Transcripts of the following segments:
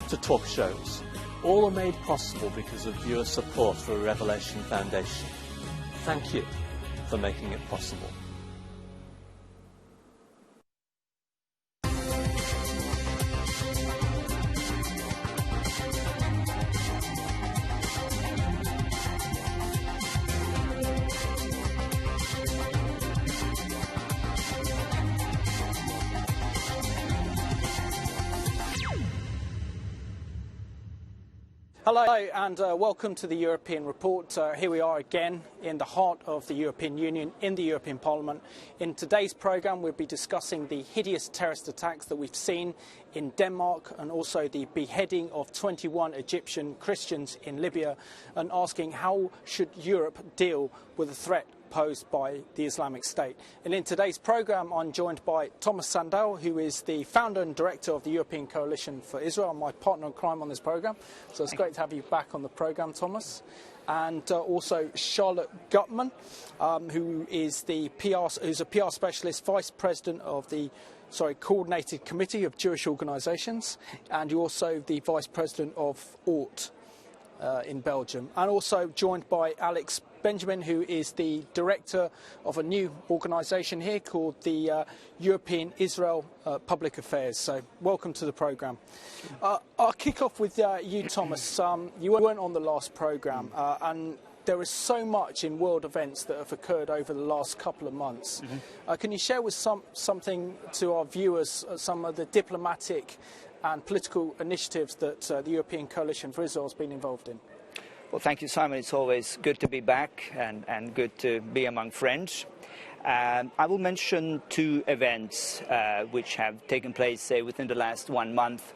to talk shows, all are made possible because of viewer support for Revelation Foundation. Thank you for making it possible. Hello and welcome to the European Report. Here we are again in the heart of the European Union, in the European Parliament. In today's programme we'll be discussing the hideous terrorist attacks that we've seen in Denmark and also the beheading of 21 Egyptian Christians in Libya, and asking how should Europe deal with the threat posed by the Islamic State. And in today's programme I'm joined by Thomas Sandell, who is the founder and director of the European Coalition for Israel, my partner in crime on this programme. So it's great to have you back on the programme, Thomas. And also Charlotte Gutman, who is who's a PR specialist, vice president of the Coordinated Committee of Jewish Organisations, and you're also the vice president of ORT in Belgium. And also joined by Alex Benjamin, who is the director of a new organisation here called the European Israel Public Affairs. So welcome to the programme. I'll kick off with you, Thomas. You weren't on the last programme, and there is so much in world events that have occurred over the last couple of months. Can you share with something to our viewers some of the diplomatic and political initiatives that the European Coalition for Israel has been involved in? Well, thank you, Simon. It's always good to be back and good to be among friends. I will mention two events which have taken place, say, within the last 1 month.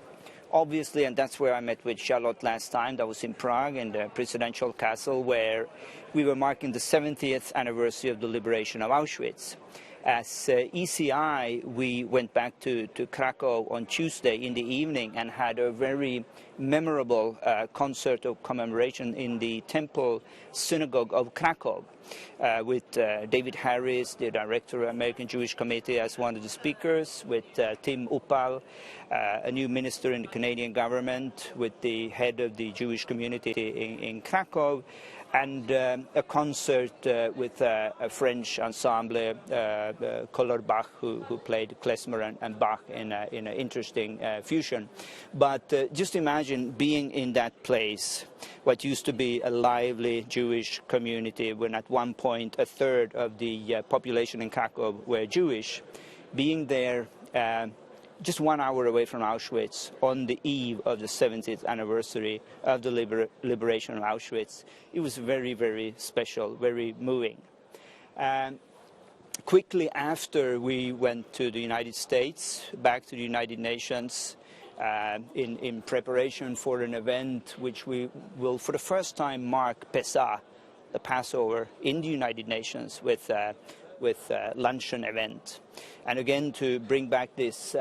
Obviously, and that's where I met with Charlotte last time, that was in Prague, in the presidential castle, where we were marking the 70th anniversary of the liberation of Auschwitz. As ECI, we went back to Krakow on Tuesday in the evening and had a very memorable concert of commemoration in the Temple Synagogue of Krakow with David Harris, the director of American Jewish Committee, as one of the speakers, with Tim Uppal, a new minister in the Canadian government, with the head of the Jewish community in Krakow, and a concert with a French ensemble, Colorbach, who played klezmer and Bach in an interesting fusion. But just imagine being in that place, what used to be a lively Jewish community, when at one point a third of the population in Krakow were Jewish, being there just 1 hour away from Auschwitz on the eve of the 70th anniversary of the liberation of Auschwitz. It was very, very special, very moving. Quickly after, we went to the United States, back to the United Nations, in preparation for an event which we will for the first time mark Pesach, the Passover, in the United Nations with luncheon event. And again, to bring back this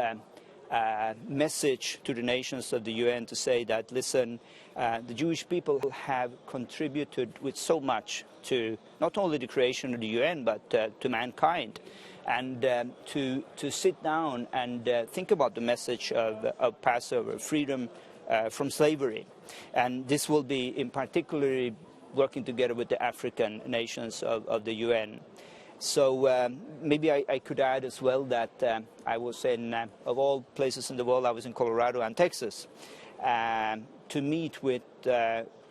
message to the nations of the UN to say that, listen, the Jewish people have contributed with so much to not only the creation of the UN, but to mankind. And to sit down and think about the message of Passover, freedom from slavery. And this will be in particularly working together with the African nations of the UN. So maybe I could add as well that I was in, of all places in the world, I was in Colorado and Texas to meet with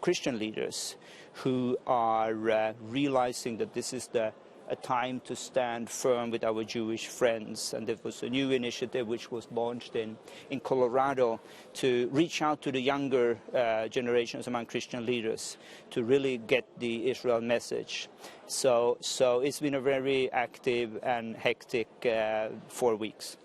Christian leaders who are realizing that this is a time to stand firm with our Jewish friends. And there was a new initiative which was launched in Colorado to reach out to the younger generations among Christian leaders to really get the Israel message. So it's been a very active and hectic 4 weeks.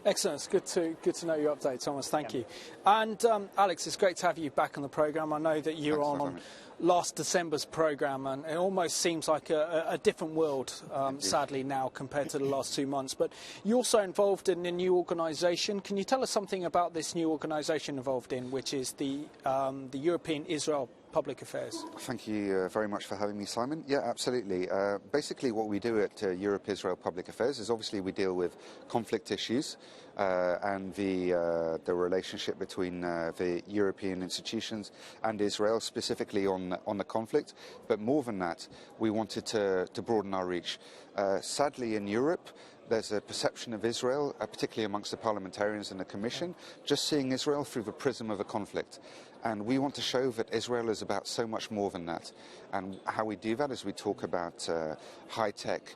Excellent. It's good to know your update, Thomas. Thank you. And Alex, it's great to have you back on the programme. I know that you were on last December's programme, and it almost seems like a different world, sadly, now compared to the last 2 months. But you're also involved in a new organisation. Can you tell us something about this new organisation involved in, which is the European Israel Public Affairs. Thank you very much for having me, Simon. Yeah, absolutely. Basically what we do at Europe-Israel Public Affairs is obviously we deal with conflict issues and the relationship between the European institutions and Israel, specifically on the conflict. But more than that, we wanted to broaden our reach. Sadly, in Europe, there's a perception of Israel, particularly amongst the parliamentarians and the Commission, just seeing Israel through the prism of a conflict. And we want to show that Israel is about so much more than that. And how we do that is we talk about high-tech,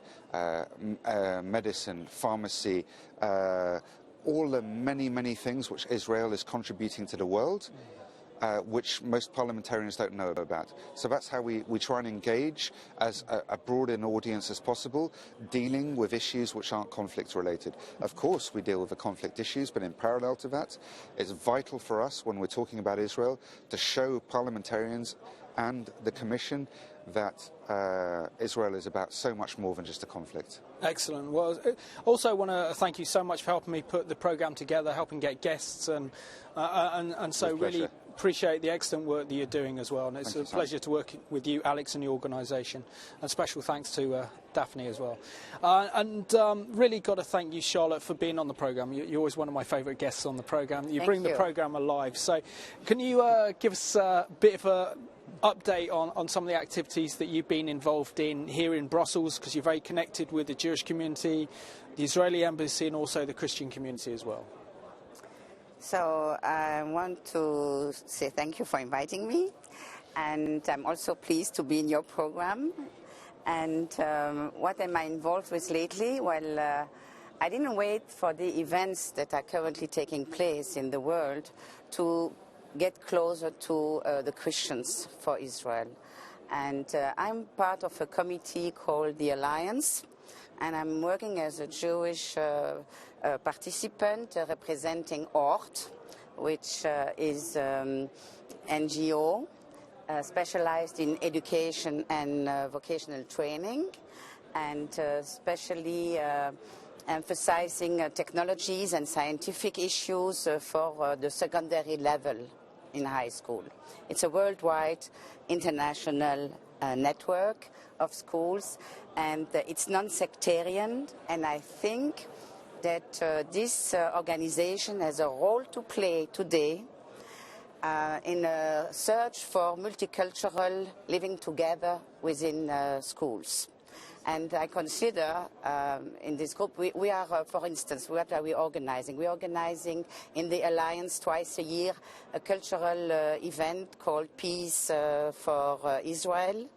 medicine, pharmacy, all the many, many things which Israel is contributing to the world, which most parliamentarians don't know about. So that's how we try and engage as a broad an audience as possible, dealing with issues which aren't conflict related. Of course we deal with the conflict issues, but in parallel to that, it's vital for us when we're talking about Israel to show parliamentarians and the Commission that Israel is about so much more than just a conflict. Excellent. Well, also I want to thank you so much for helping me put the programme together, helping get guests, and so really appreciate the excellent work that you're doing as well. And it's a pleasure to work with you, Alex, and your organisation. And special thanks to Daphne as well. Really got to thank you, Charlotte, for being on the programme. You're always one of my favourite guests on the programme. You bring the programme alive. So can you give us a bit of a update on some of the activities that you've been involved in here in Brussels, because you're very connected with the Jewish community, the Israeli embassy, and also the Christian community as well? So I want to say thank you for inviting me, and I'm also pleased to be in your program. And what am I involved with lately? Well, I didn't wait for the events that are currently taking place in the world to get closer to the Christians for Israel. And I'm part of a committee called the Alliance, and I'm working as a Jewish participant representing ORT, which is NGO specialized in education and vocational training, and especially emphasizing technologies and scientific issues for the secondary level in high school. It's a worldwide international network of schools, and it's non-sectarian, and I think that this organization has a role to play today in a search for multicultural living together within schools. And I consider in this group, we are, for instance, what are we organizing? We're organizing in the Alliance twice a year a cultural event called Peace for Israel,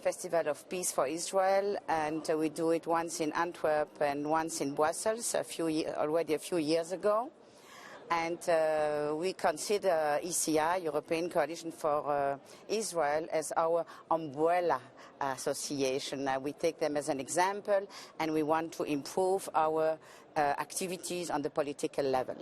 Festival of Peace for Israel, and we do it once in Antwerp and once in Brussels already a few years ago. And we consider ECI, European Coalition for Israel, as our umbrella association. We take them as an example, and we want to improve our activities on the political level.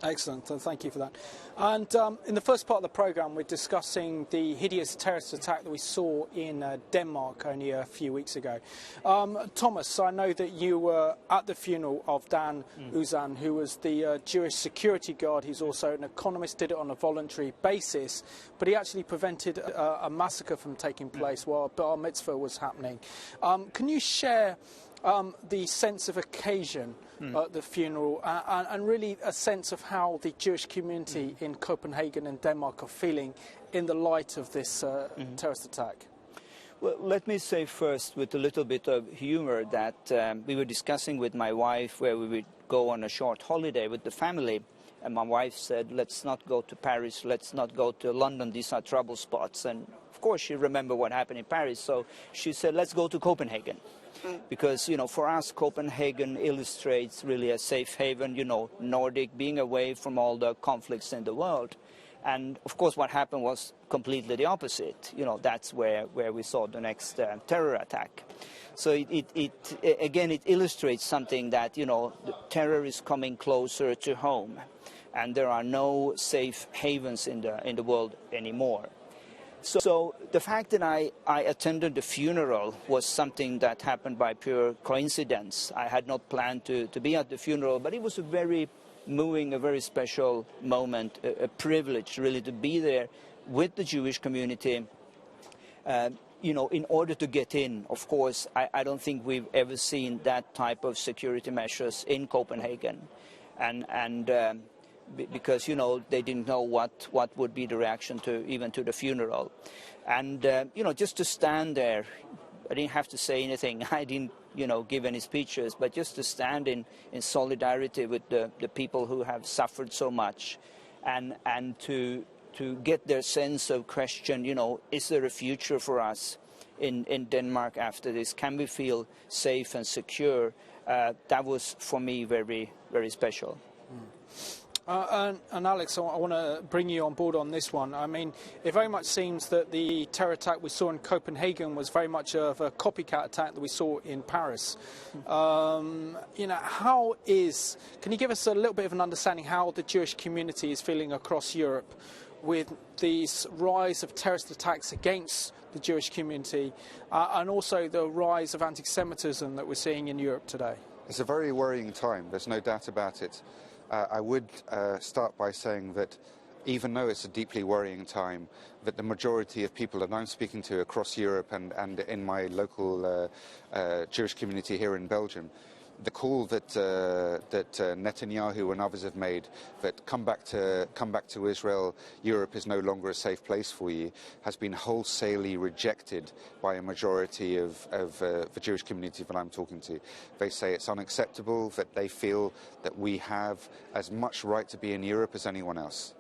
Excellent, thank you for that. And in the first part of the programme, we're discussing the hideous terrorist attack that we saw in Denmark only a few weeks ago. Thomas, I know that you were at the funeral of Dan Uzan, who was the Jewish security guard. He's also an economist, did it on a voluntary basis, but he actually prevented a massacre from taking place while Bar Mitzvah was happening. Can you share the sense of occasion at the funeral and really a sense of how the Jewish community in Copenhagen and Denmark are feeling in the light of this terrorist attack? Well, let me say first with a little bit of humor that we were discussing with my wife where we would go on a short holiday with the family. And my wife said, let's not go to Paris, let's not go to London, these are trouble spots. And of course she remembered what happened in Paris, so she said, let's go to Copenhagen. Because, you know, for us, Copenhagen illustrates really a safe haven, you know, Nordic, being away from all the conflicts in the world. And, of course, what happened was completely the opposite. You know, that's where we saw the next terror attack. So it illustrates something that, you know, the terror is coming closer to home. And there are no safe havens in the world anymore. So the fact that I attended the funeral was something that happened by pure coincidence. I had not planned to be at the funeral, but it was a very moving, a very special moment, a privilege really to be there with the Jewish community. In order to get in, of course, I don't think we've ever seen that type of security measures in Copenhagen, and because they didn't know what would be the reaction even to the funeral, and just to stand there, I didn't have to say anything. I didn't give any speeches, but just to stand in solidarity with the people who have suffered so much, and to get their sense of question, is there a future for us in Denmark after this? Can we feel safe and secure? That was, for me, very, very special. And Alex, I want to bring you on board on this one. I mean, it very much seems that the terror attack we saw in Copenhagen was very much of a copycat attack that we saw in Paris. Can you give us a little bit of an understanding how the Jewish community is feeling across Europe with these rise of terrorist attacks against the Jewish community and also the rise of anti-Semitism that we're seeing in Europe today? It's a very worrying time, there's no doubt about it. I would start by saying that even though it's a deeply worrying time, that the majority of people that I'm speaking to across Europe and in my local Jewish community here in Belgium, the call that Netanyahu and others have made, that come back to Israel, Europe is no longer a safe place for you, has been wholesalely rejected by a majority of the Jewish community that I'm talking to. They say it's unacceptable, that they feel that we have as much right to be in Europe as anyone else.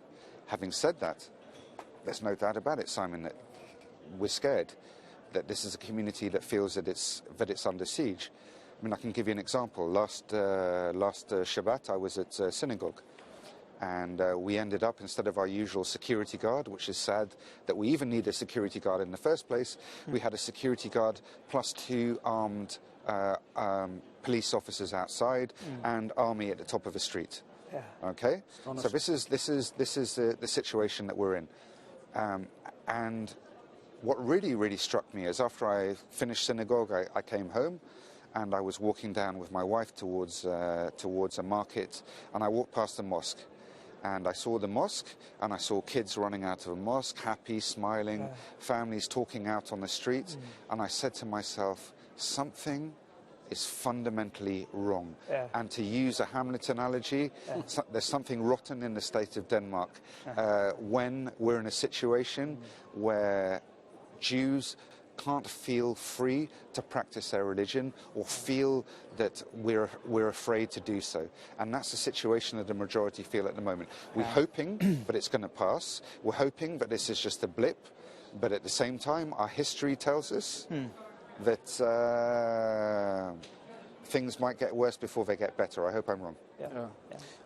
Having said that, there's no doubt about it, Simon, that we're scared, that this is a community that feels that it's under siege. I mean, I can give you an example. Last Shabbat, I was at synagogue, and we ended up, instead of our usual security guard, which is sad that we even need a security guard in the first place, we had a security guard plus 2 armed police officers outside and army at the top of the street. Yeah. Okay, so this is the situation that we're in, and what really struck me is after I finished synagogue, I came home. And I was walking down with my wife towards a market, and I walked past the mosque, and I saw the mosque, and I saw kids running out of the mosque, happy, smiling, families talking out on the street, and I said to myself, something is fundamentally wrong. And to use a Hamlet analogy, there's something rotten in the state of Denmark when we're in a situation where Jews can't feel free to practice their religion or feel that we're afraid to do so. And that's the situation that the majority feel at the moment. We're hoping that it's going to pass. We're hoping that this is just a blip. But at the same time, our history tells us that things might get worse before they get better. I hope I'm wrong.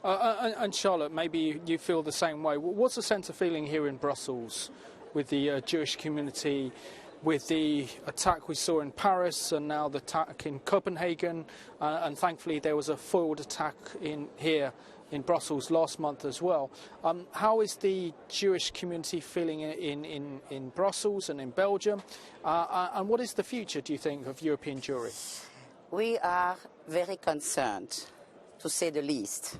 And Charlotte, maybe you feel the same way. What's the sense of feeling here in Brussels with the Jewish community, with the attack we saw in Paris and now the attack in Copenhagen, and thankfully there was a foiled attack here in Brussels last month as well. How is the Jewish community feeling in Brussels and in Belgium? And what is the future, do you think, of European Jewry? We are very concerned, to say the least.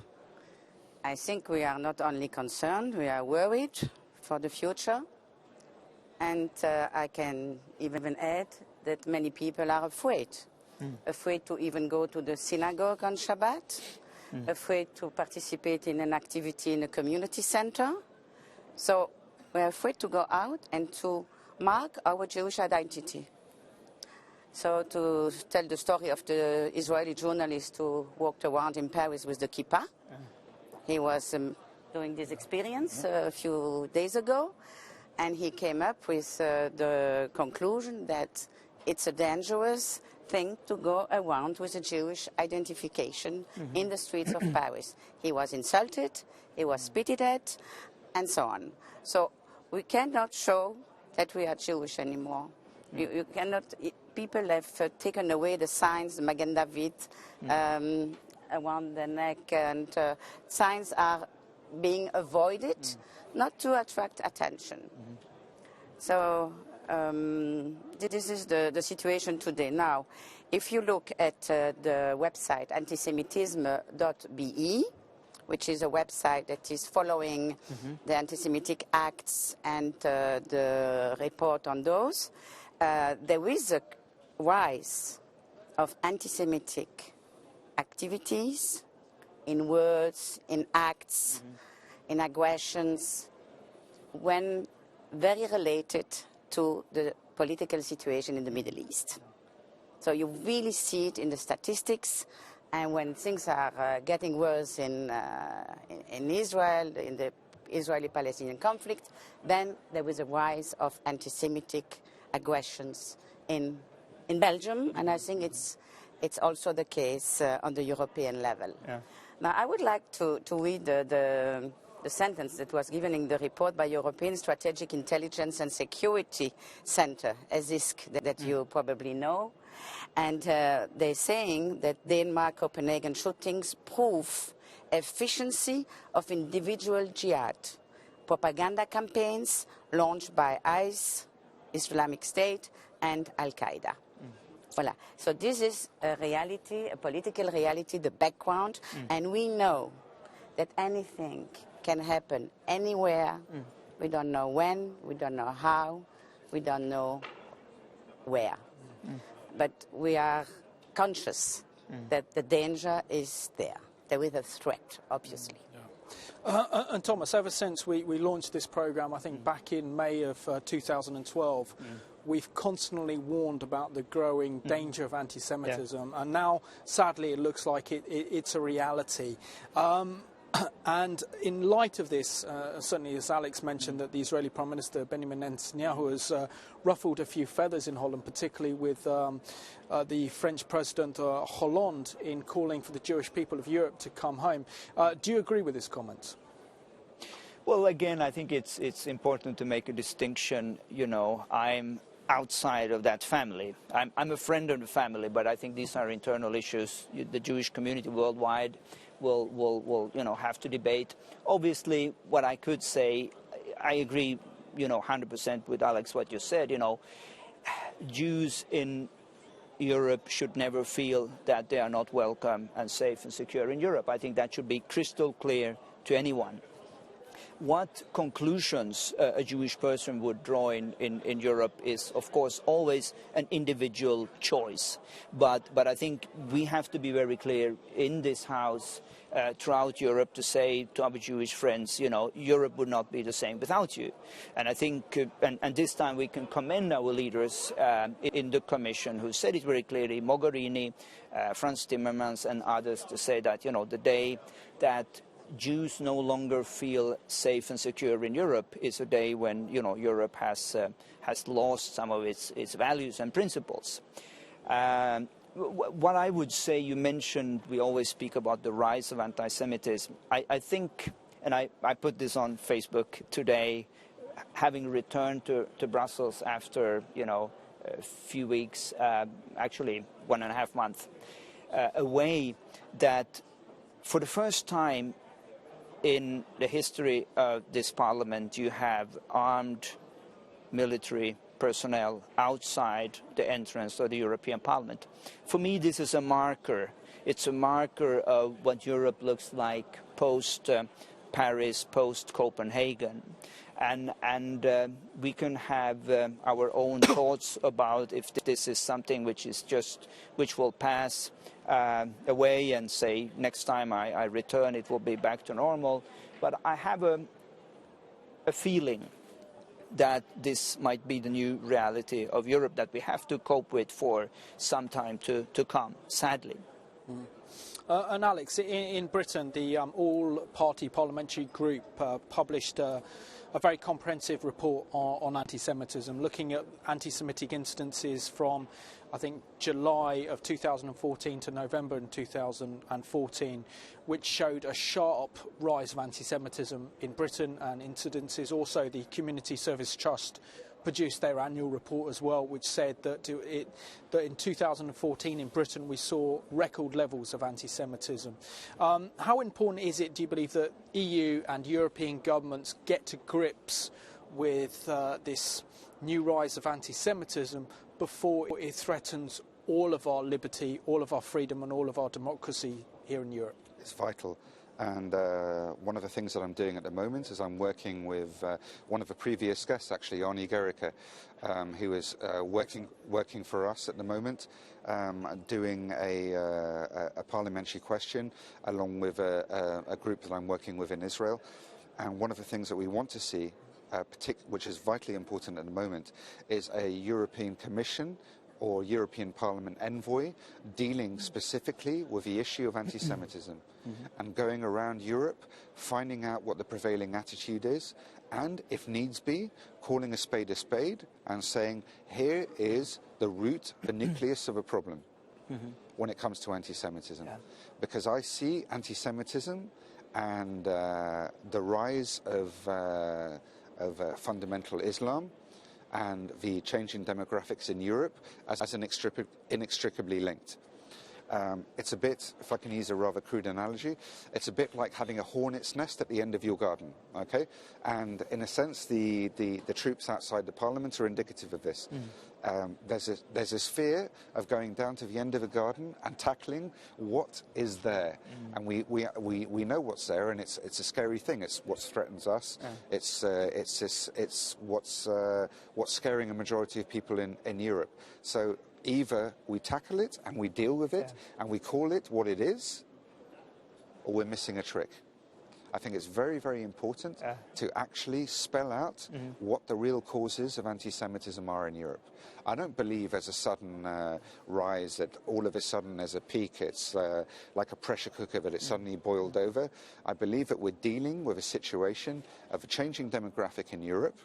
I think we are not only concerned, we are worried for the future. And I can even add that many people are afraid. Afraid to even go to the synagogue on Shabbat, afraid to participate in an activity in a community center. So we're afraid to go out and to mark our Jewish identity. So to tell the story of the Israeli journalist who walked around in Paris with the kippah, he was doing this experience a few days ago. And he came up with the conclusion that it's a dangerous thing to go around with a Jewish identification in the streets of Paris. He was insulted, he was spitted at, and so on. So we cannot show that we are Jewish anymore. You cannot. People have taken away the signs, the Magen David, around the neck, and signs are being avoided. Not to attract attention. So this is the situation today. Now, if you look at the website antisemitisme.be, which is a website that is following the anti-Semitic acts and the report on those, there is a rise of anti-Semitic activities in words, in acts, in aggressions, when very related to the political situation in the Middle East. So you really see it in the statistics, and when things are getting worse in Israel, in the Israeli-Palestinian conflict, then there was a rise of anti-Semitic aggressions in Belgium, and I think it's also the case on the European level. Yeah. Now, I would like to read the sentence that was given in the report by European Strategic Intelligence and Security Center, ESISC, that you probably know. And they're saying that Denmark-Copenhagen shootings prove efficiency of individual jihad, propaganda campaigns launched by IS, Islamic State, and Al-Qaeda. Voilà. So this is a reality, a political reality, the background, and we know that anything can happen anywhere. We don't know when, we don't know how, we don't know where. But we are conscious that the danger is there. There is a threat, obviously. And Thomas, ever since we launched this programme, I think back in May of 2012, we've constantly warned about the growing danger of anti-Semitism, and now, sadly, it looks like it's a reality. And in light of this, certainly as Alex mentioned, that the Israeli Prime Minister Benjamin Netanyahu has ruffled a few feathers in Holland, particularly with the French President Hollande in calling for the Jewish people of Europe to come home. Do you agree with his comments? Well, again, I think it's important to make a distinction. You know, I'm outside of that family. I'm a friend of the family, but I think these are internal issues. The Jewish community worldwide will have to debate. Obviously, what I could say, I agree, 100% with Alex what you said. Jews in Europe should never feel that they are not welcome and safe and secure in Europe. I think that should be crystal clear to anyone. What conclusions a Jewish person would draw in Europe is, of course, always an individual choice. But I think we have to be very clear in this house, throughout Europe, to say to our Jewish friends, Europe would not be the same without you. And I think, and this time we can commend our leaders in the Commission who said it very clearly, Mogherini, Franz Timmermans and others, to say that, the day that Jews no longer feel safe and secure in Europe is a day when Europe has lost some of its values and principles. What I would say, you mentioned, we always speak about the rise of anti-Semitism. I think, and I put this on Facebook today, having returned to Brussels after a few weeks, actually 1.5 months away, that for the first time in the history of this parliament, you have armed military personnel outside the entrance of the European Parliament. For me, this is a marker. It's a marker of what Europe looks like post-Paris, post-Copenhagen. And we can have our own thoughts about if this is something which will pass away and say next time I return it will be back to normal. But I have a feeling that this might be the new reality of Europe that we have to cope with for some time to come, sadly. And Alex, in Britain, the all-party parliamentary group published a very comprehensive report on anti-Semitism, looking at anti-Semitic instances from, I think, July of 2014 to November in 2014, which showed a sharp rise of anti-Semitism in Britain and incidences. Also, the Community Service Trust produced their annual report as well, which said that in 2014 in Britain we saw record levels of anti-Semitism. How important is it, do you believe, that EU and European governments get to grips with this new rise of anti-Semitism before it threatens all of our liberty, all of our freedom and all of our democracy here in Europe? It's vital. And one of the things that I'm doing at the moment is I'm working with one of the previous guests, actually, Arnie Gericke, who is working for us at the moment, doing a parliamentary question along with a group that I'm working with in Israel. And one of the things that we want to see, which is vitally important at the moment, is a European Commission or European Parliament envoy dealing specifically with the issue of anti-Semitism and going around Europe, finding out what the prevailing attitude is, and, if needs be, calling a spade and saying, here is the root, the nucleus of a problem when it comes to anti-Semitism. Yeah. Because I see anti-Semitism and the rise of fundamental Islam and the changing demographics in Europe as inextricably linked. It's a bit, if I can use a rather crude analogy, it's a bit like having a hornet's nest at the end of your garden, okay? And in a sense, the troops outside the parliament are indicative of this. There's this fear of going down to the end of the garden and tackling what is there. And we know what's there, and it's a scary thing. It's what threatens us. It's what's scaring a majority of people in Europe. So either we tackle it and we deal with it and we call it what it is, or we're missing a trick. I think it's very, very important to actually spell out what the real causes of anti-Semitism are in Europe. I don't believe there's a sudden rise, that all of a sudden there's a peak. It's like a pressure cooker that it's suddenly boiled over. I believe that we're dealing with a situation of a changing demographic in Europe,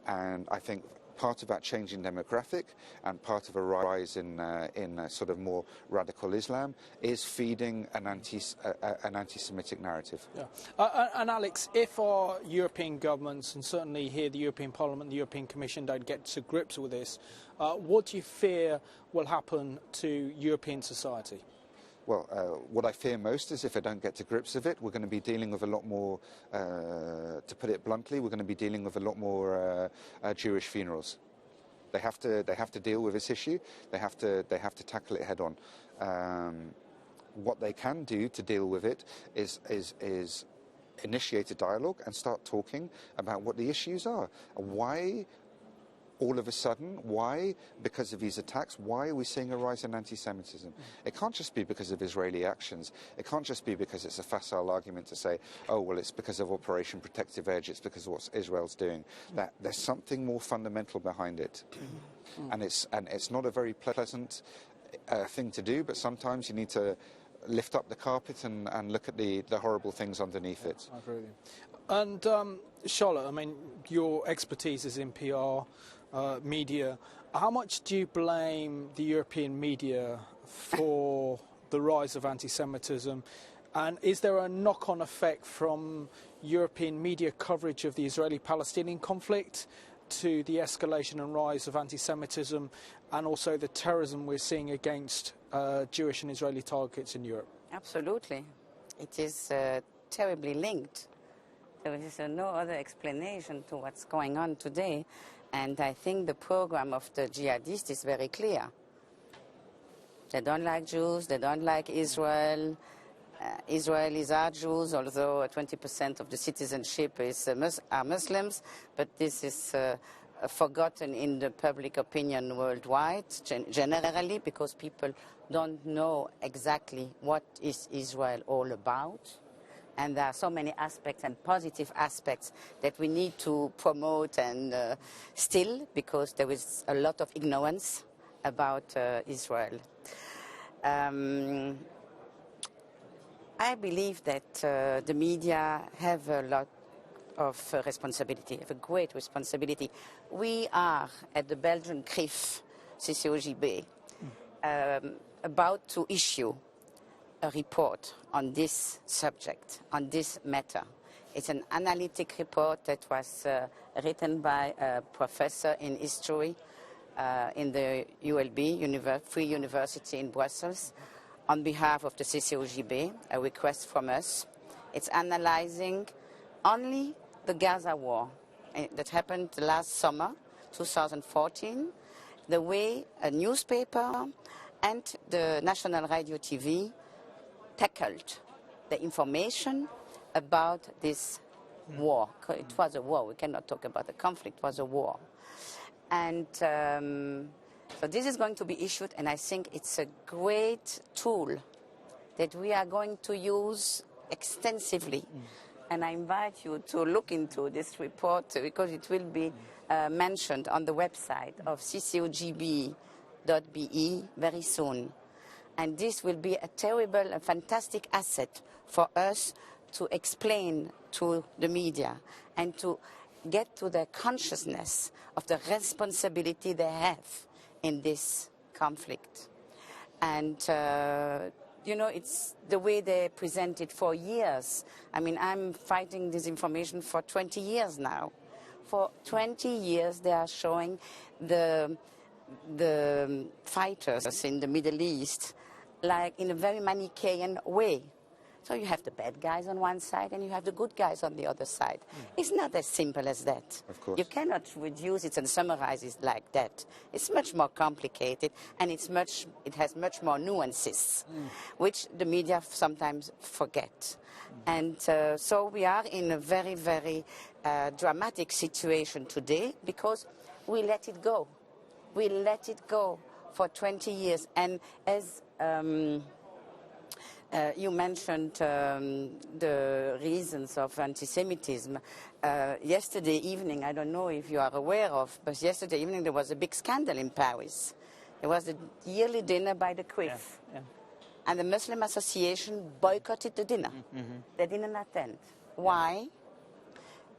and I think part of that changing demographic and part of a rise in sort of more radical Islam is feeding an anti-Semitic narrative. Yeah. And Alex, if our European governments, and certainly here the European Parliament, the European Commission, don't get to grips with this, what do you fear will happen to European society? Well, what I fear most is if I don't get to grips with it, we're going to be dealing with a lot more, to put it bluntly, we're going to be dealing with a lot more Jewish funerals. They have to deal with this issue. They have to tackle it head on. What they can do to deal with it is initiate a dialogue and start talking about what the issues are. Why? All of a sudden, why, because of these attacks, why are we seeing a rise in anti-Semitism? It can't just be because of Israeli actions. It can't just be because it's a facile argument to say, oh, well, it's because of Operation Protective Edge, it's because of what Israel's doing. That there's something more fundamental behind it. And it's not a very pleasant thing to do, but sometimes you need to lift up the carpet and look at the horrible things underneath it. I agree with you. And Charlotte, I mean, your expertise is in PR, media. How much do you blame the European media for the rise of anti-Semitism? And is there a knock-on effect from European media coverage of the Israeli-Palestinian conflict to the escalation and rise of anti-Semitism and also the terrorism we're seeing against Jewish and Israeli targets in Europe? Absolutely. It is terribly linked. There is no other explanation to what's going on today. And I think the program of the jihadists is very clear. They don't like Jews, they don't like Israel. Israelis are Jews, although 20% of the citizenship are Muslims, but this is forgotten in the public opinion worldwide, generally, because people don't know exactly what is Israel all about. And there are so many aspects and positive aspects that we need to promote and still, because there is a lot of ignorance about Israel. I believe that the media have a lot of responsibility, have a great responsibility. We are at the Belgian CRIF, CCOJB, about to issue a report on this subject, on this matter. It's an analytic report that was written by a professor in history in the ULB, Free University in Brussels, on behalf of the CCOJB, a request from us. It's analyzing only the Gaza war that happened last summer, 2014, the way a newspaper and the National Radio TV tackled the information about this war. It was a war. We cannot talk about the conflict. It was a war. And so this is going to be issued, and I think it's a great tool that we are going to use extensively. And I invite you to look into this report because it will be mentioned on the website of ccogb.be very soon. And this will be a terrible and fantastic asset for us to explain to the media and to get to the consciousness of the responsibility they have in this conflict. And, you know, it's the way they present it for years. I mean, I'm fighting this information for 20 years now. For 20 years, they are showing the fighters in the Middle East like in a very Manichaean way. So you have the bad guys on one side and you have the good guys on the other side. It's not as simple as that. Of course. You cannot reduce it and summarize it like that. It's much more complicated and it has much more nuances, which the media sometimes forget. And so we are in a very, very dramatic situation today because we let it go. We let it go for 20 years. And as you mentioned the reasons of anti-Semitism. Yesterday evening, I don't know if you are aware of, but yesterday evening there was a big scandal in Paris. There was a yearly dinner by the CRIF. Yeah, yeah. And the Muslim Association boycotted the dinner. They didn't attend. Why?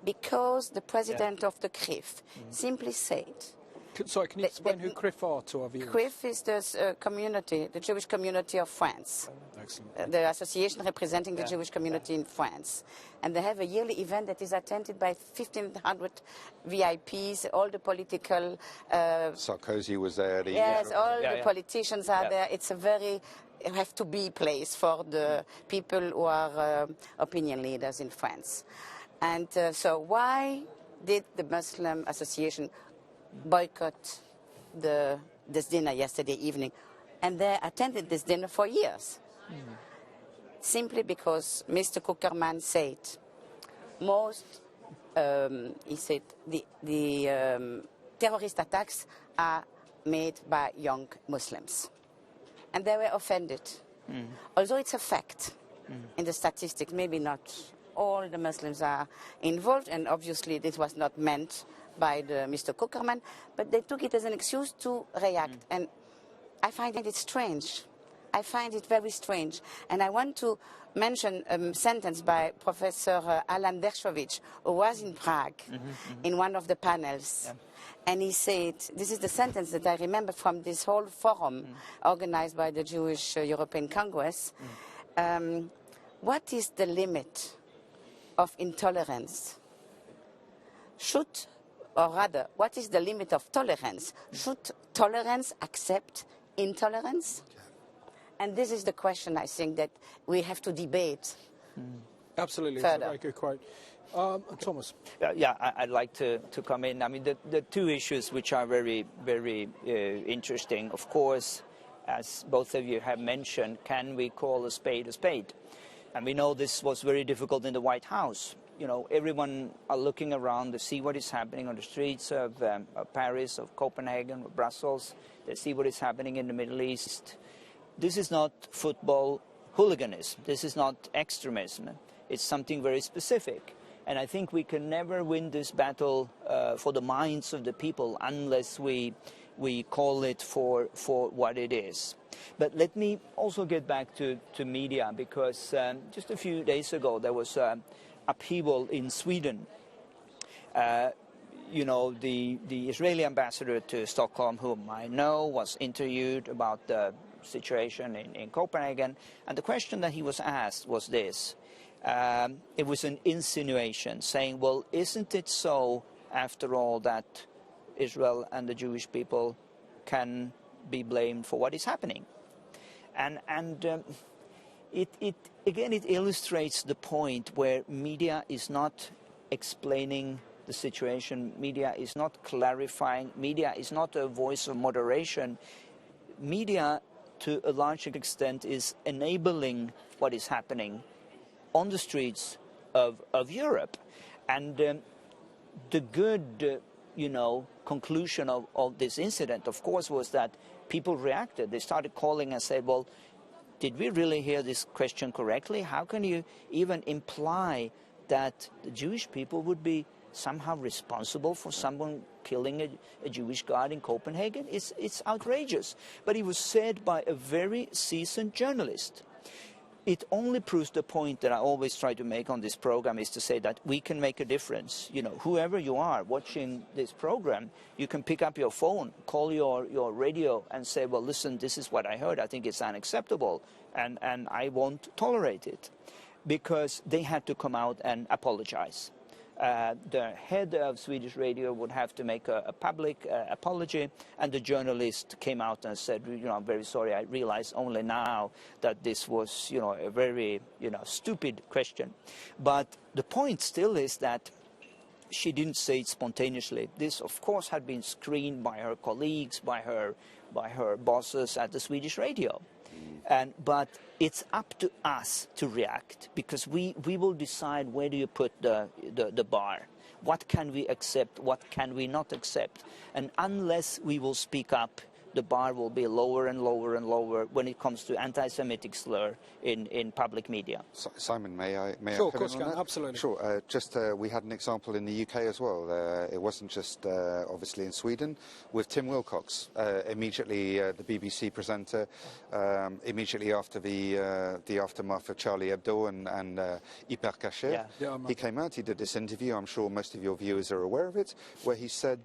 Because the president of the CRIF simply said, Sorry, can you explain who CRIF are to our viewers? CRIF is the community, the Jewish community of France. Excellent. The association representing the Jewish community in France. And they have a yearly event that is attended by 1,500 VIPs, all the political... Sarkozy was there. yes, all Yeah, the yeah. politicians are Yeah. there. It's a very have-to-be place for the people who are opinion leaders in France. And so why did the Muslim Association boycott this dinner yesterday evening? And they attended this dinner for years. Simply because Mr. Kuckerman said, he said, the terrorist attacks are made by young Muslims. And they were offended. Although it's a fact in the statistics, maybe not all the Muslims are involved, and obviously this was not meant by Mr. Kuckerman, but they took it as an excuse to react. And I find it strange. I find it very strange. And I want to mention a sentence by Professor Alan Dershowitz, who was in Prague in one of the panels. Yeah. And he said, this is the sentence that I remember from this whole forum organized by the Jewish European Congress. What is the limit of intolerance? Or rather, what is the limit of tolerance? Should tolerance accept intolerance? And this is the question, I think, that we have to debate. Absolutely, further. it's a very good quote. Thomas. Yeah, I'd like to come in. I mean, the two issues which are very, very interesting, of course, as both of you have mentioned, can we call a spade a spade? And we know this was very difficult in the White House. You know, everyone are looking around to see what is happening on the streets of Paris, of Copenhagen, of Brussels. They see what is happening in the Middle East. This is not football hooliganism. This is not extremism. It's something very specific. And I think we can never win this battle for the minds of the people unless we call it for what it is. But let me also get back to media, because just a few days ago there was upheaval in Sweden. You know, the Israeli ambassador to Stockholm, whom I know, was interviewed about the situation in Copenhagen, and the question that he was asked was this. It was an insinuation saying, well, isn't it so, after all, that Israel and the Jewish people can be blamed for what is happening? And it again, it illustrates the point where media is not explaining the situation, media is not clarifying, media is not a voice of moderation. Media, to a large extent, is enabling what is happening. on the streets of Europe. And the good, conclusion of this incident, of course, was that people reacted. They started calling and said, well, did we really hear this question correctly? How can you even imply that the Jewish people would be somehow responsible for someone killing a Jewish guard in Copenhagen? It's outrageous. But it was said by a very seasoned journalist. It only proves the point that I always try to make on this program, is to say that we can make a difference. Whoever you are watching this program, you can pick up your phone, call your radio and say, well, listen, this is what I heard. I think it's unacceptable and I won't tolerate it. Because they had to come out and apologize. The head of Swedish radio would have to make a public apology, and the journalist came out and said, I'm very sorry, I realize only now that this was, a very, stupid question. But the point still is that she didn't say it spontaneously. This, of course, had been screened by her colleagues, by her bosses at the Swedish radio. But it's up to us to react, because we will decide where do you put the bar. What can we accept, what can we not accept? And unless we will speak up, the bar will be lower and lower and lower when it comes to anti-Semitic slur in public media. Simon, may I Sure, of come course in you on can, that? absolutely. Sure. We had an example in the UK as well. It wasn't just obviously in Sweden with Tim Wilcox. Immediately, the BBC presenter, immediately after the aftermath of Charlie Hebdo and Hyper Cacher, he came out. He did this interview. I'm sure most of your viewers are aware of it, where he said.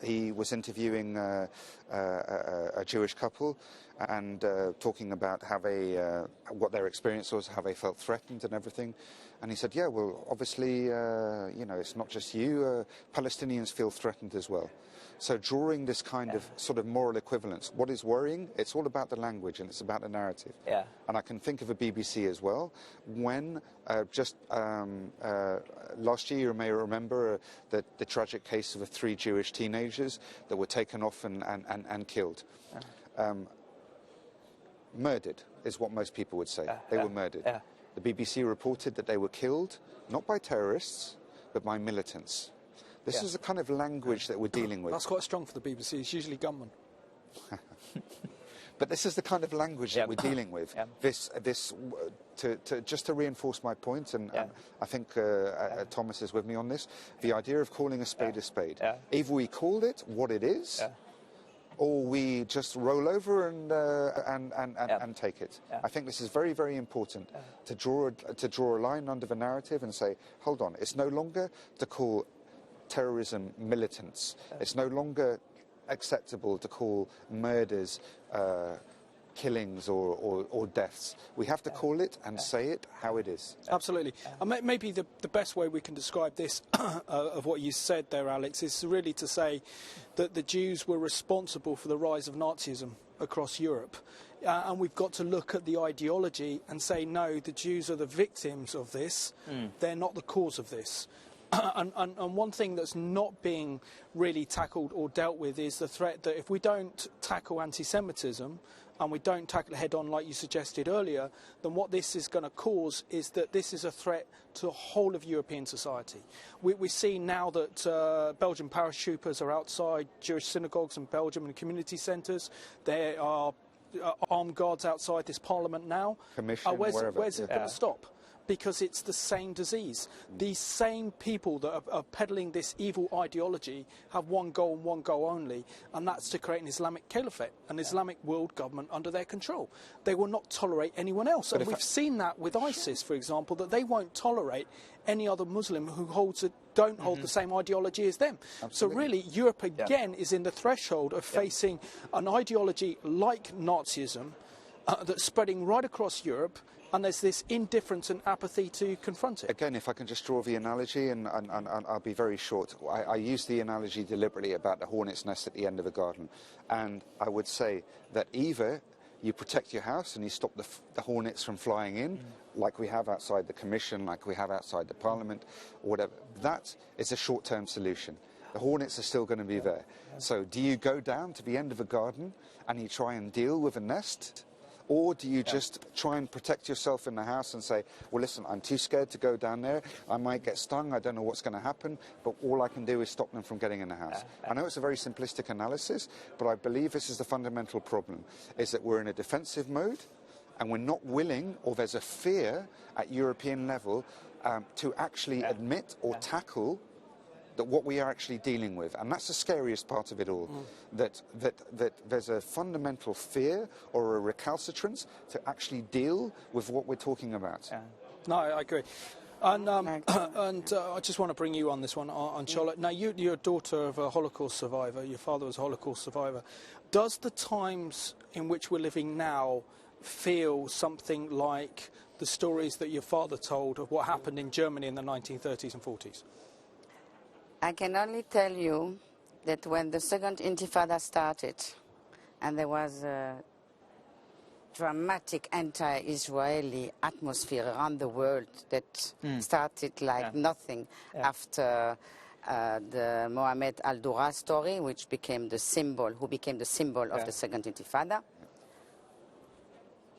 He was interviewing a Jewish couple and talking about how what their experience was, how they felt threatened and everything. And he said, yeah, well, obviously, it's not just you. Palestinians feel threatened as well. So drawing this kind of sort of moral equivalence, what is worrying? It's all about the language and it's about the narrative. Yeah. And I can think of a BBC as well, when last year you may remember the tragic case of the 3 Jewish teenagers that were taken off and killed. Murdered is what most people would say. They were murdered. The BBC reported that they were killed, not by terrorists, but by militants. This is the kind of language that we're dealing with. That's quite strong for the BBC. It's usually gunmen. But this is the kind of language that we're dealing with. Just to reinforce my point, and I think Thomas is with me on this, the idea of calling a spade a spade. Either we call it what it is, or we just roll over and take it. I think this is very, very important to draw a line under the narrative and say, hold on, it's no longer to call terrorism militants. It's no longer acceptable to call murders killings or deaths. We have to call it and say it how it is. Absolutely. And maybe the best way we can describe this, of what you said there, Alex, is really to say that the Jews were responsible for the rise of Nazism across Europe. And we've got to look at the ideology and say, no, the Jews are the victims of this. They're not the cause of this. And one thing that's not being really tackled or dealt with is the threat that if we don't tackle anti-Semitism and we don't tackle it head-on like you suggested earlier, then what this is going to cause is that this is a threat to the whole of European society. We see now that Belgian paratroopers are outside Jewish synagogues in Belgium and community centres. There are armed guards outside this parliament now. Where's it going to stop? Because it's the same disease. These same people that are peddling this evil ideology have one goal and one goal only, and that's to create an Islamic caliphate, an Islamic world government under their control. They will not tolerate anyone else. And we've seen that with ISIS, for example, that they won't tolerate any other Muslim who don't hold the same ideology as them. Absolutely. So really, Europe again is in the threshold of facing an ideology like Nazism that's spreading right across Europe, and there's this indifference and apathy to confront it. Again, if I can just draw the analogy, and I'll be very short. I use the analogy deliberately about the hornet's nest at the end of a garden. And I would say that either you protect your house and you stop the hornets from flying in, like we have outside the Commission, like we have outside the Parliament, or whatever. That is a short-term solution. The hornets are still going to be there. So do you go down to the end of a garden and you try and deal with a nest? Or do you just try and protect yourself in the house and say, well, listen, I'm too scared to go down there. I might get stung. I don't know what's going to happen. But all I can do is stop them from getting in the house. I know it's a very simplistic analysis, but I believe this is the fundamental problem, is that we're in a defensive mode and we're not willing, or there's a fear at European level to actually admit or tackle that what we are actually dealing with. And that's the scariest part of it all, that there's a fundamental fear or a recalcitrance to actually deal with what we're talking about. No, I agree. And I just want to bring you on this one, on Charlotte. Now, you're a daughter of a Holocaust survivor. Your father was a Holocaust survivor. Does the times in which we're living now feel something like the stories that your father told of what happened in Germany in the 1930s and 40s? I can only tell you that when the second Intifada started, and there was a dramatic anti-Israeli atmosphere around the world that started like nothing after the Mohammed al-Dura story, which became the symbol, of the second Intifada.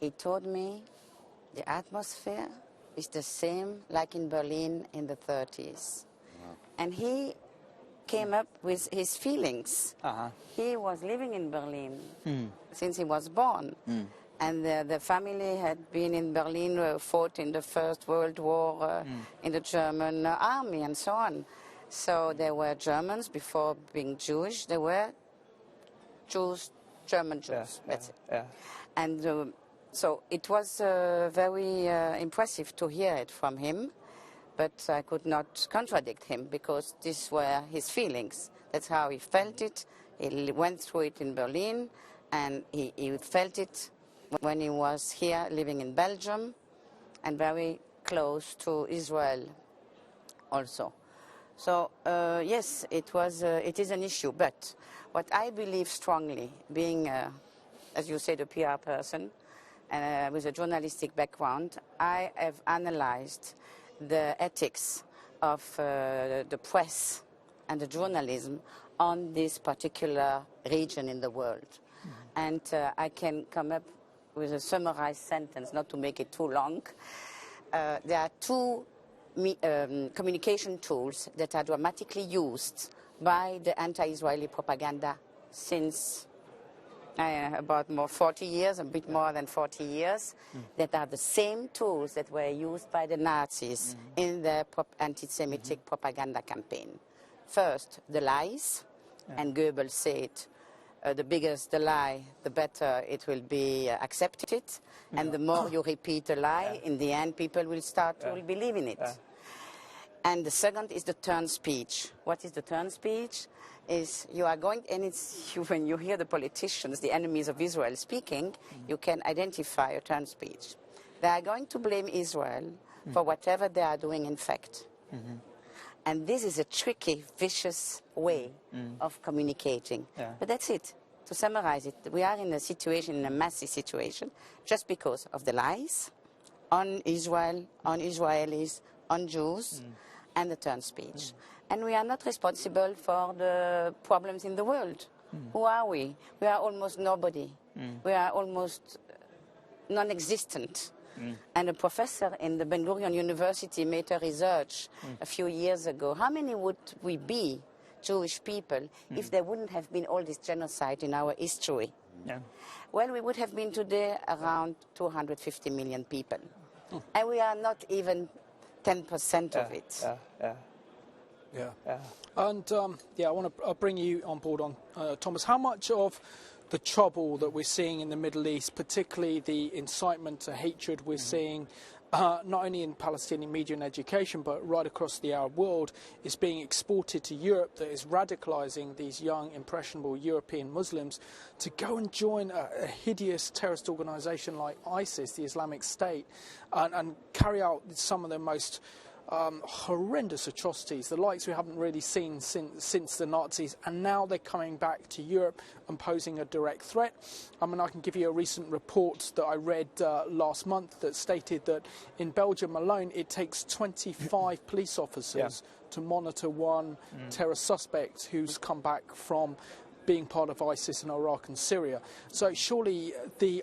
He told me the atmosphere is the same like in Berlin in the 30s. And he came up with his feelings. He was living in Berlin since he was born. And the family had been in Berlin, fought in the First World War in the German army and so on. So there were Germans before being Jewish. There were Jews, German Jews. That's it. And so it was very impressive to hear it from him. But I could not contradict him because these were his feelings. That's how he felt it. He went through it in Berlin, and he felt it when he was here living in Belgium and very close to Israel also. So yes, it is an issue. But what I believe strongly, being, as you said, a PR person with a journalistic background, I have analyzed the ethics of the press and the journalism on this particular region in the world. And I can come up with a summarized sentence, not to make it too long. There are two communication tools that are dramatically used by the anti-Israeli propaganda since about 40 years, a bit more than 40 years, that are the same tools that were used by the Nazis in their anti-Semitic propaganda campaign. First, the lies, and Goebbels said, the bigger the lie, the better it will be accepted, and the more you repeat a lie, in the end people will start to believe in it. And the second is the turn speech. What is the turn speech? Is you are going, and it's when you hear the politicians, the enemies of Israel speaking, you can identify a turn speech. They are going to blame Israel for whatever they are doing in fact. And this is a tricky, vicious way of communicating. But that's it. To summarize it, we are in a situation, in a messy situation, just because of the lies on Israel, on Israelis, on Jews, and the turn speech. And we are not responsible for the problems in the world. Who are we? We are almost nobody. We are almost non-existent. And a professor in the Ben Gurion University made a research a few years ago. How many would we be, Jewish people, if there wouldn't have been all this genocide in our history? Well, we would have been today around 250 million people. And we are not even 10% of it. And I want to bring you on board on Thomas. How much of the trouble that we're seeing in the Middle East, particularly the incitement to hatred we're seeing, not only in Palestinian media and education, but right across the Arab world, is being exported to Europe, that is radicalising these young, impressionable European Muslims to go and join a hideous terrorist organisation like ISIS, the Islamic State, and carry out some of the most horrendous atrocities, the likes we haven't really seen since the Nazis, and now they're coming back to Europe and posing a direct threat. I mean, I can give you a recent report that I read last month that stated that in Belgium alone it takes 25 police officers to monitor one terror suspect who's come back from being part of ISIS in Iraq and Syria. So surely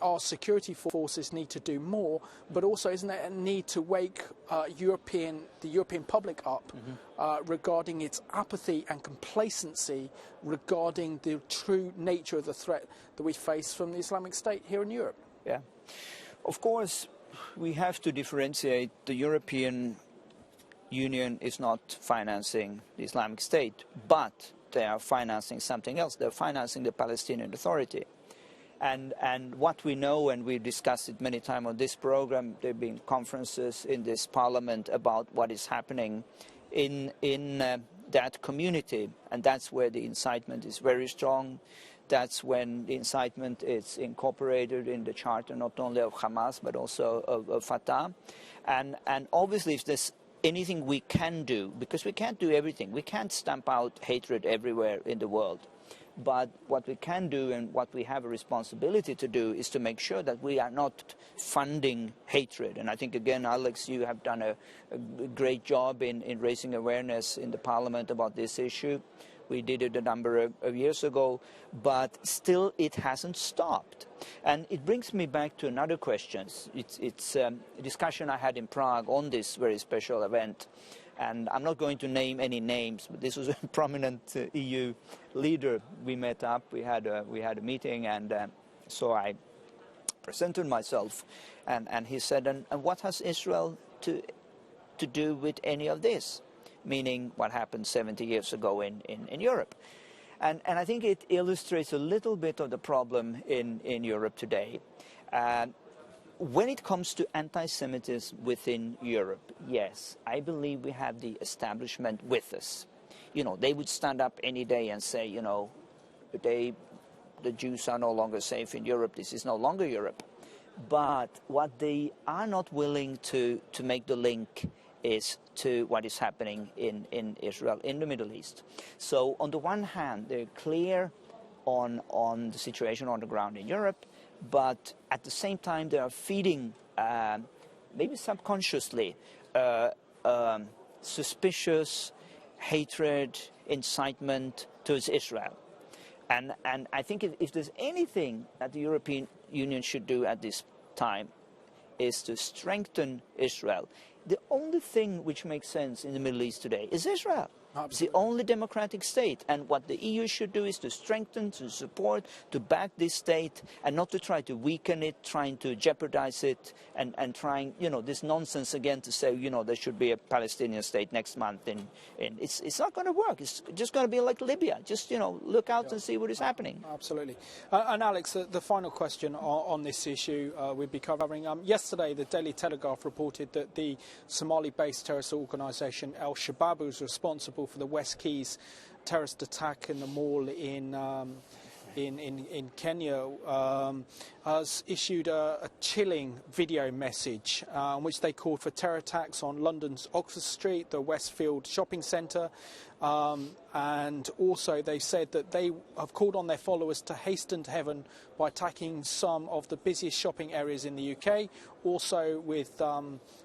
our security forces need to do more, but also isn't there a need to wake the European public up regarding its apathy and complacency regarding the true nature of the threat that we face from the Islamic State here in Europe? Yeah, of course, we have to differentiate. The European Union is not financing the Islamic State, but they are financing something else. They're financing the Palestinian Authority. And what we know, and we've discussed it many times on this program, there have been conferences in this parliament about what is happening in that community. And that's where the incitement is very strong. That's when the incitement is incorporated in the charter, not only of Hamas, but also of Fatah. And obviously, if there's anything we can do, because we can't do everything. We can't stamp out hatred everywhere in the world. But what we can do and what we have a responsibility to do is to make sure that we are not funding hatred. And I think, again, Alex, you have done a great job in raising awareness in the parliament about this issue. We did it a number of years ago, but still it hasn't stopped. And it brings me back to another question. It's a discussion I had in Prague on this very special event. And I'm not going to name any names, but this was a prominent EU leader. We met up, we had a meeting, and so I presented myself. And he said, and what has Israel to do with any of this? Meaning what happened 70 years ago in Europe. And I think it illustrates a little bit of the problem in Europe today. When it comes to anti-Semitism within Europe, yes, I believe we have the establishment with us. You know, they would stand up any day and say, you know, the Jews are no longer safe in Europe, this is no longer Europe. But what they are not willing to make the link is to what is happening in Israel, in the Middle East. So on the one hand, they're clear on the situation on the ground in Europe, but at the same time they are feeding, maybe subconsciously, suspicious hatred, incitement towards Israel. And I think if there's anything that the European Union should do at this time is to strengthen Israel. The only thing which makes sense in the Middle East today is Israel. Absolutely. It's the only democratic state. And what the EU should do is to strengthen, to support, to back this state, and not to try to weaken it, trying to jeopardize it, and trying, you know, this nonsense again to say, you know, there should be a Palestinian state next month. It's not going to work. It's just going to be like Libya. Just, you know, look out and see what is happening. Absolutely. And Alex, the final question on this issue we'll be covering. Yesterday, the Daily Telegraph reported that the Somali-based terrorist organisation Al-Shabaab was responsible for the West Keys terrorist attack in the mall in Kenya, has issued a chilling video message in which they called for terror attacks on London's Oxford Street, the Westfield shopping centre, and also they said that they have called on their followers to hasten to heaven by attacking some of the busiest shopping areas in the UK, also with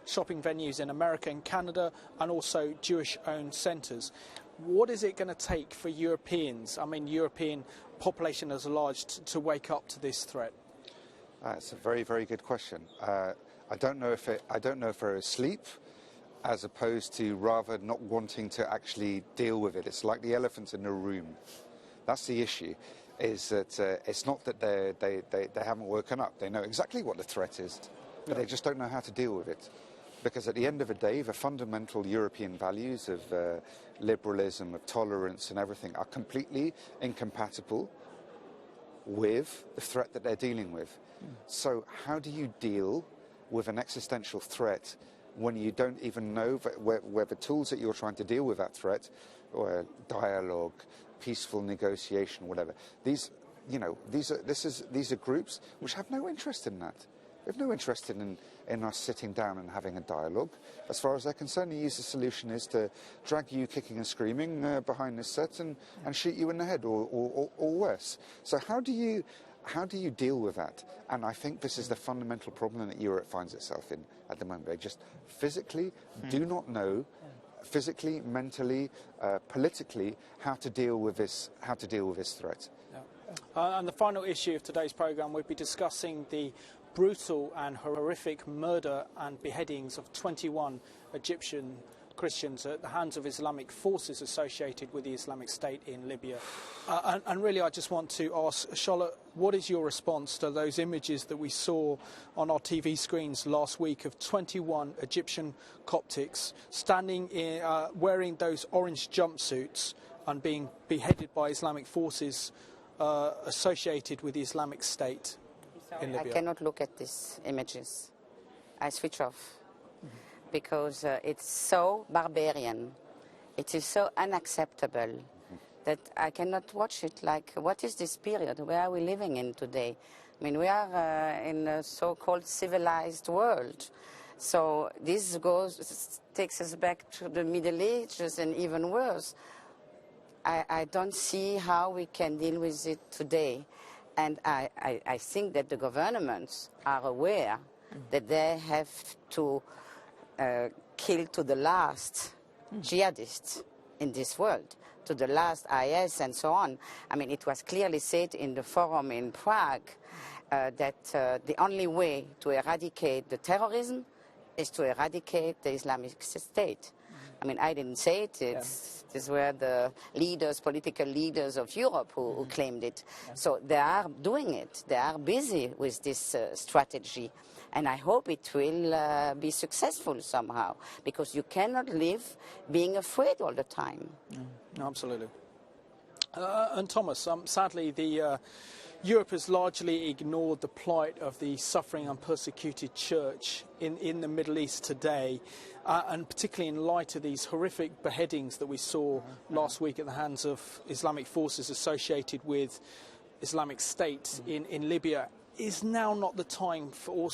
shopping venues in America and Canada, and also Jewish-owned centres. What is it going to take for Europeans, European population as large, to wake up to this threat? It's a very, very good question. I don't know if they're asleep, as opposed to rather not wanting to actually deal with it. It's like the elephant in the room. That's the issue. Is that it's not that they haven't woken up. They know exactly what the threat is, but they just don't know how to deal with it. Because at the end of the day, the fundamental European values of liberalism, of tolerance and everything are completely incompatible with the threat that they're dealing with. So how do you deal with an existential threat when you don't even know where the tools that you're trying to deal with that threat, or dialogue, peaceful negotiation, whatever, these are groups which have no interest in that. They have no interest in us sitting down and having a dialogue. As far as they're concerned, the easiest solution is to drag you kicking and screaming behind this set and shoot you in the head or worse. So how do you deal with that? And I think this is the fundamental problem that Europe finds itself in at the moment. They just physically do not know, physically, mentally, politically, how to deal with this threat. And the final issue of today's programme, we'll be discussing the brutal and horrific murder and beheadings of 21 Egyptian Christians at the hands of Islamic forces associated with the Islamic State in Libya. And really, I just want to ask, Charlotte, what is your response to those images that we saw on our TV screens last week of 21 Egyptian Coptics standing in, wearing those orange jumpsuits and being beheaded by Islamic forces associated with the Islamic State in Libya? I cannot look at these images. I switch off. Because it's so barbarian, it is so unacceptable that I cannot watch it. Like, what is this period? Where are we living in today? I mean, we are in a so-called civilized world. So this takes us back to the Middle Ages and even worse. I don't see how we can deal with it today. And I think that the governments are aware that they have to kill to the last jihadists in this world, to the last IS and so on. I mean, it was clearly said in the forum in Prague that the only way to eradicate the terrorism is to eradicate the Islamic State. I mean, I didn't say it. These were the leaders, political leaders of Europe who claimed it. So they are doing it. They are busy with this strategy. And I hope it will be successful somehow, because you cannot live being afraid all the time. Absolutely. And Thomas, sadly, Europe has largely ignored the plight of the suffering and persecuted church in the Middle East today, and particularly in light of these horrific beheadings that we saw last week at the hands of Islamic forces associated with Islamic State in Libya. Is now not the time for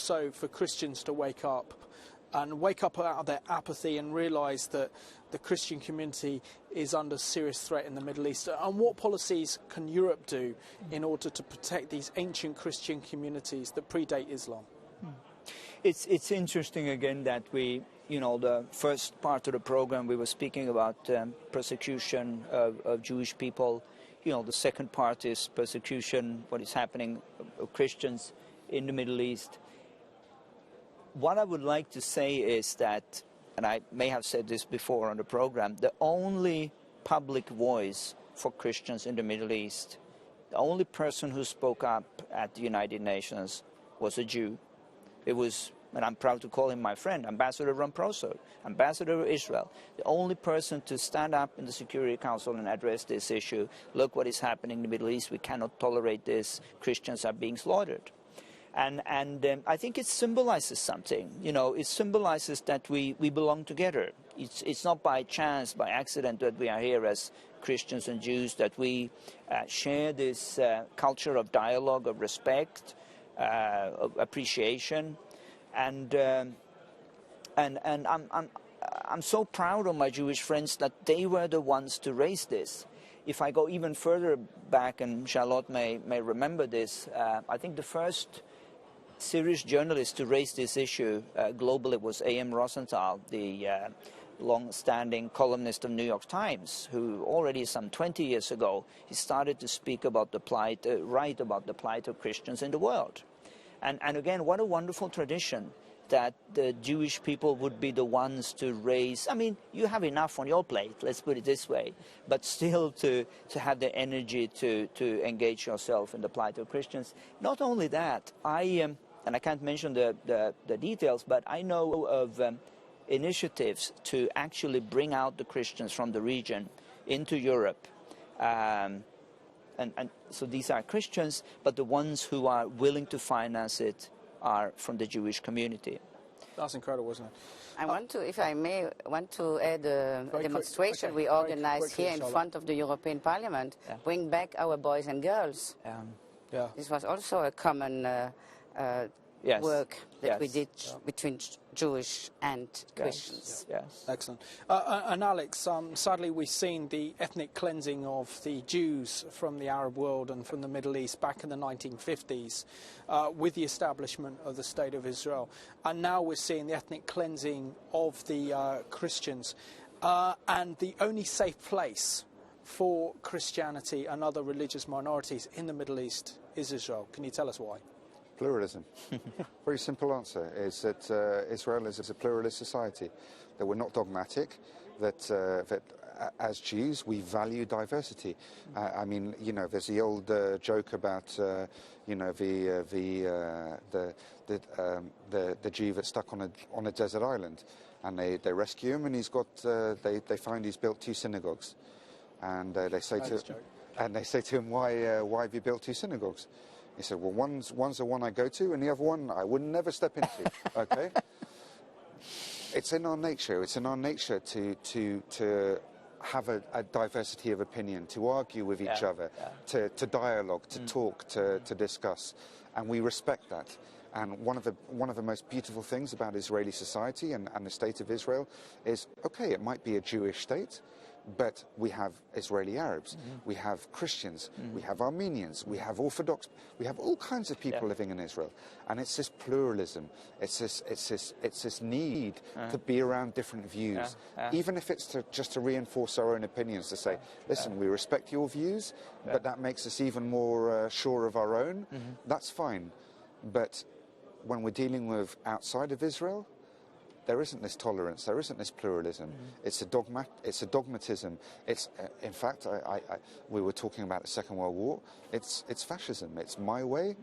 Christians to wake up out of their apathy and realise that the Christian community is under serious threat in the Middle East? And what policies can Europe do in order to protect these ancient Christian communities that predate Islam? It's interesting again that we, the first part of the program we were speaking about persecution of Jewish people. The second part is persecution, what is happening of Christians in the Middle East. What I would like to say is that, and I may have said this before on the program, the only public voice for Christians in the Middle East, the only person who spoke up at the United Nations was a Jew. It was, and I'm proud to call him my friend, Ambassador Ramproso, Ambassador of Israel, the only person to stand up in the Security Council and address this issue. Look what is happening in the Middle East. We cannot tolerate this. Christians are being slaughtered. And I think it symbolizes something. It symbolizes that we belong together. It's not by chance, by accident that we are here as Christians and Jews, that we share this culture of dialogue, of respect, of appreciation. And I'm so proud of my Jewish friends that they were the ones to raise this. If I go even further back, and Charlotte may remember this, I think the first serious journalist to raise this issue globally was A.M. Rosenthal, the long-standing columnist of New York Times, who already some 20 years ago, he started to speak about the plight, write about the plight of Christians in the world. And again, what a wonderful tradition that the Jewish people would be the ones to raise. I mean, you have enough on your plate, let's put it this way, but still to have the energy to engage yourself in the plight of Christians. Not only that, and I can't mention the details, but I know of initiatives to actually bring out the Christians from the region into Europe. And so these are Christians, but the ones who are willing to finance it are from the Jewish community. That's incredible, isn't it? I want to, if I may, add a demonstration we organized here in front of the European Parliament. Yeah. Bring back our boys and girls. Yeah. This was also a common work that we did between Jewish and Christians. Yes. Excellent. And Alex, sadly we've seen the ethnic cleansing of the Jews from the Arab world and from the Middle East back in the 1950s with the establishment of the State of Israel. And now we're seeing the ethnic cleansing of the Christians. And the only safe place for Christianity and other religious minorities in the Middle East is Israel. Can you tell us why? Pluralism. Very simple answer is that Israel is a pluralist society, that we're not dogmatic, that as Jews we value diversity. I mean, you know, there's the old joke about you know, the Jew that's stuck on a desert island, and they rescue him, and he's got they find he's built 2 synagogues, and they say to him, why have you built 2 synagogues? He said, well, one's the one I go to, and the other one I would never step into. Okay, it's in our nature. It's in our nature to have a diversity of opinion, to argue with each other, to dialogue, to talk, to discuss, and we respect that. And one of the most beautiful things about Israeli society and the state of Israel is, okay, it might be a Jewish state, but we have Israeli Arabs, we have Christians, we have Armenians, we have Orthodox, we have all kinds of people living in Israel, and it's this pluralism, it's this need to be around different views, even if it's just to reinforce our own opinions, to say, listen, we respect your views, but that makes us even more sure of our own. That's fine, but when we're dealing with outside of Israel, there isn't this tolerance, there isn't this pluralism. It's a dogmatism. It's, in fact, we were talking about the Second World War. It's fascism. It's my way,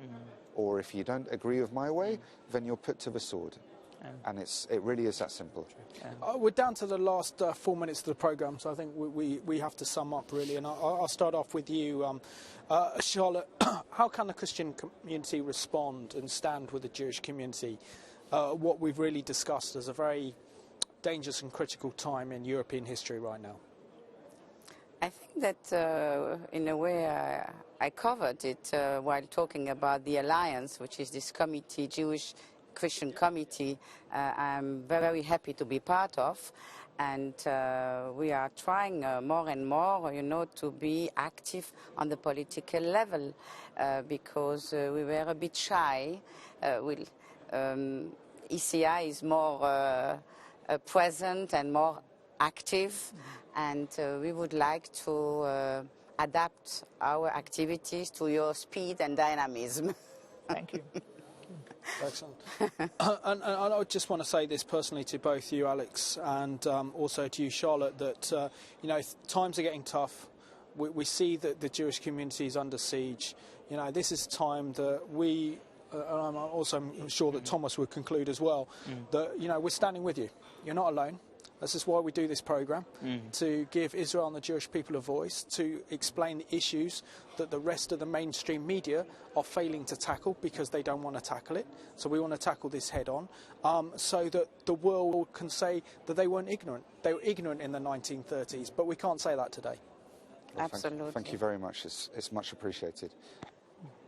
or if you don't agree with my way, then you're put to the sword. And it really is that simple. We're down to the last 4 minutes of the programme, so I think we have to sum up, really. And I'll start off with you, Charlotte. How can the Christian community respond and stand with the Jewish community? What we've really discussed as a very dangerous and critical time in European history right now. I think that in a way I covered it while talking about the Alliance, which is this committee, Jewish Christian committee, I'm very happy to be part of. And we are trying more and more, you know, to be active on the political level because we were a bit shy. ECI is more present and more active, and we would like to adapt our activities to your speed and dynamism. Thank you. Excellent. And I just want to say this personally to both you, Alex, and also to you, Charlotte, that you know, times are getting tough. We see that the Jewish community is under siege. You know, this is a time that we, and I'm also sure that Thomas would conclude as well, that, you know, we're standing with you. You're not alone. This is why we do this programme, to give Israel and the Jewish people a voice, to explain the issues that the rest of the mainstream media are failing to tackle because they don't want to tackle it. So we want to tackle this head on, so that the world can say that they weren't ignorant. They were ignorant in the 1930s, but we can't say that today. Well, Absolutely. Thank you very much. It's much appreciated.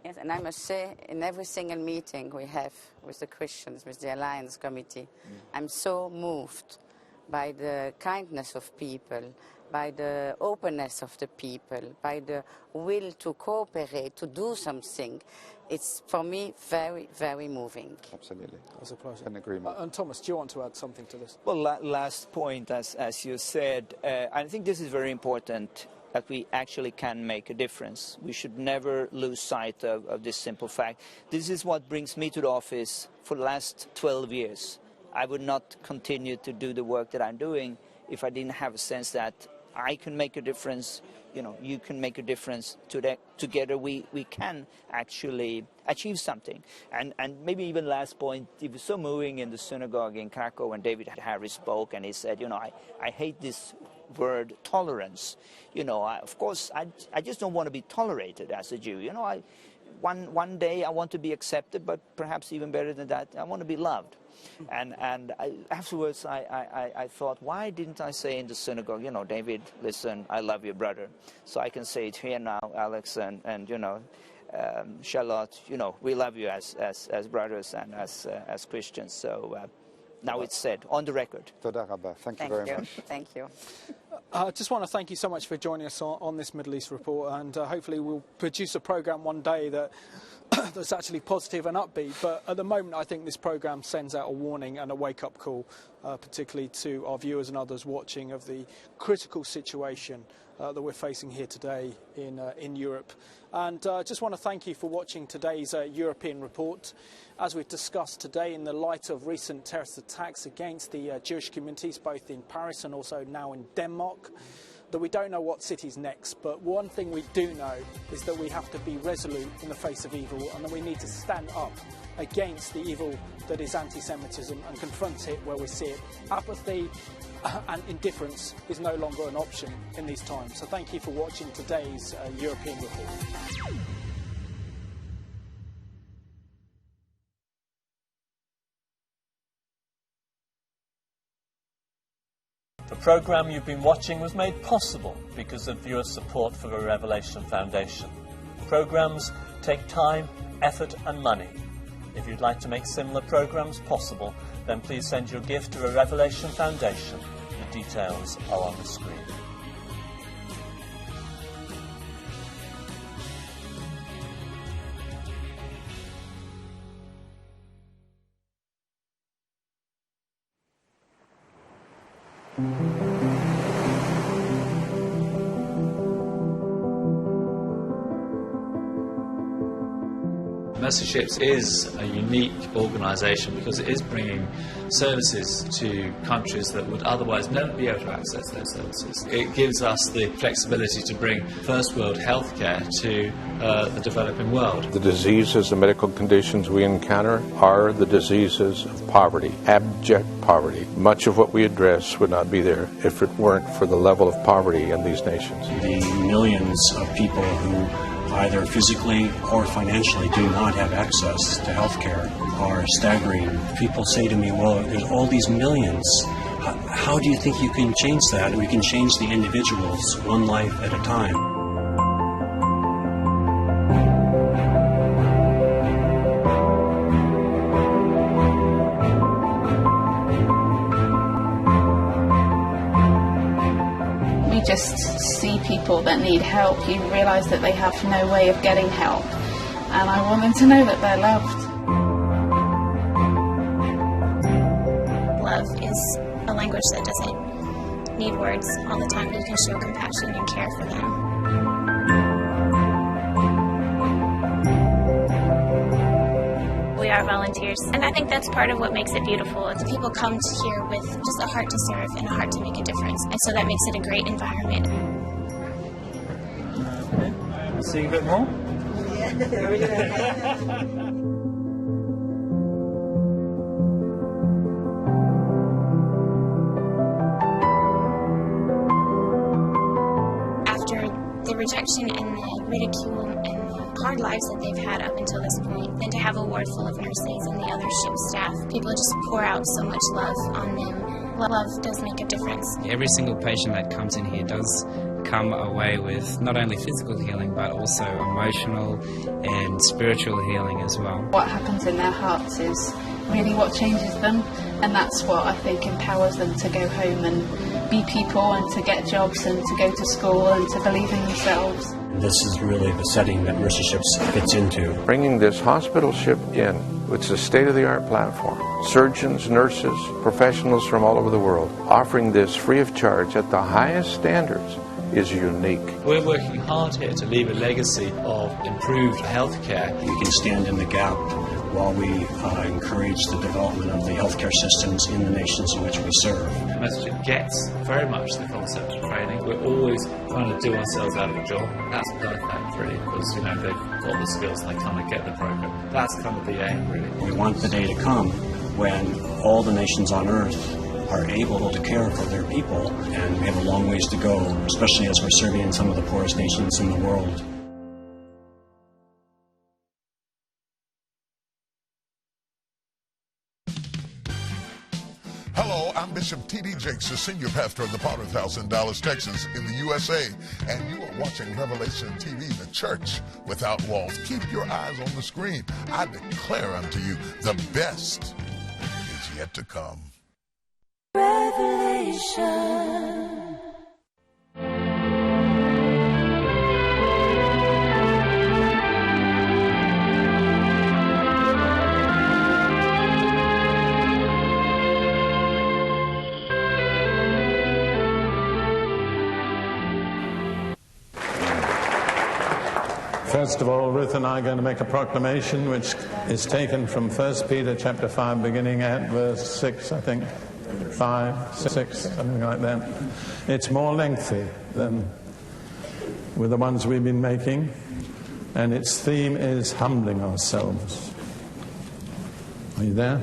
Yes, and I must say, in every single meeting we have with the Christians, with the Alliance Committee, I'm so moved by the kindness of people, by the openness of the people, by the will to cooperate, to do something. It's, for me, very, very moving. Absolutely. That's a pleasure. An agreement. And Thomas, do you want to add something to this? Well, last point, as you said, I think this is very important, that we actually can make a difference. We should never lose sight of this simple fact. This is what brings me to the office for the last 12 years. I would not continue to do the work that I'm doing if I didn't have a sense that I can make a difference, you know, you can make a difference. Together we can actually achieve something. And maybe even last point, it was so moving in the synagogue in Krakow when David Harris spoke, and he said, you know, I hate this word tolerance. You know, of course, I just don't want to be tolerated as a Jew. You know, one day I want to be accepted, but perhaps even better than that, I want to be loved. And afterwards I thought, why didn't I say in the synagogue, you know, David, listen, I love you, brother. So I can say it here now, Alex, and you know, Charlotte, you know, we love you as brothers and as Christians. So now it's said, on the record. Toda rabba. Thank you very much. Thank you. I just want to thank you so much for joining us on this Middle East report, and hopefully we'll produce a programme one day that's actually positive and upbeat. But at the moment, I think this programme sends out a warning and a wake-up call, particularly to our viewers and others watching, of the critical situation that we're facing here today in Europe. And I just want to thank you for watching today's European report. As we've discussed today, in the light of recent terrorist attacks against the Jewish communities, both in Paris and also now in Denmark, that we don't know what city's next, but one thing we do know is that we have to be resolute in the face of evil, and that we need to stand up against the evil that is anti-Semitism and confront it where we see it. Apathy and indifference is no longer an option in these times. So thank you for watching today's European report. The programme you've been watching was made possible because of viewer support for the Revelation Foundation. Programmes take time, effort and money. If you'd like to make similar programmes possible, then please send your gift to the Revelation Foundation. The details are on the screen. Mercy Ships is a unique organisation because it is bringing services to countries that would otherwise never be able to access those services. It gives us the flexibility to bring first world healthcare to the developing world. The diseases, the medical conditions we encounter are the diseases of poverty, abject poverty. Much of what we address would not be there if it weren't for the level of poverty in these nations. The millions of people who either physically or financially do not have access to health care are staggering. People say to me, well, there's all these millions. How do you think you can change that? We can change the individuals one life at a time. Just see people that need help, you realise that they have no way of getting help, and I want them to know that they're loved. Love is a language that doesn't need words all the time. You can show compassion and care for them. We are volunteers, and I think that's part of what makes it beautiful. The people come to here with just a heart to serve and a heart to make a difference, and so that makes it a great environment. See a bit more? After the rejection and the ridicule and the hard lives that they've had up until this point, then to have a ward full of nurses and the other ship staff, people just pour out so much love on them. Love does make a difference. Every single patient that comes in here does come away with not only physical healing but also emotional and spiritual healing as well. What happens in their hearts is really what changes them, and that's what I think empowers them to go home and be people and to get jobs and to go to school and to believe in themselves. This is really the setting that Mercy Ships fits into. Bringing this hospital ship in, which is a state-of-the-art platform, surgeons, nurses, professionals from all over the world, offering this free of charge at the highest standards is unique. We're working hard here to leave a legacy of improved healthcare. We can stand in the gap while we encourage the development of the healthcare systems in the nations in which we serve. Mercy Ships gets very much the concept of training. We're always trying to do ourselves out of a job. That's perfect, really, because they've got the skills and they kind of get the program. That's kind of the aim, really. We want the day to come when all the nations on earth are able to care for their people, and we have a long ways to go, especially as we're serving in some of the poorest nations in the world. Hello, I'm Bishop T.D. Jakes, the senior pastor of the Potter's House in Dallas, Texas, in the USA, and you are watching Revelation TV, the church without walls. Keep your eyes on the screen. I declare unto you, the best is yet to come. Revelation. First of all, Ruth and I are going to make a proclamation which is taken from 1 Peter chapter 5, beginning at verse 6, I think. 5, 6, something like that. It's more lengthy than with the ones we've been making, and its theme is humbling ourselves. Are you there?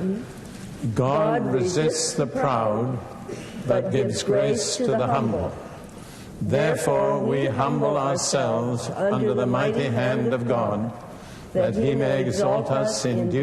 God resists the proud, but gives grace to the humble. Therefore we humble ourselves under the mighty hand of God, that he may exalt us in due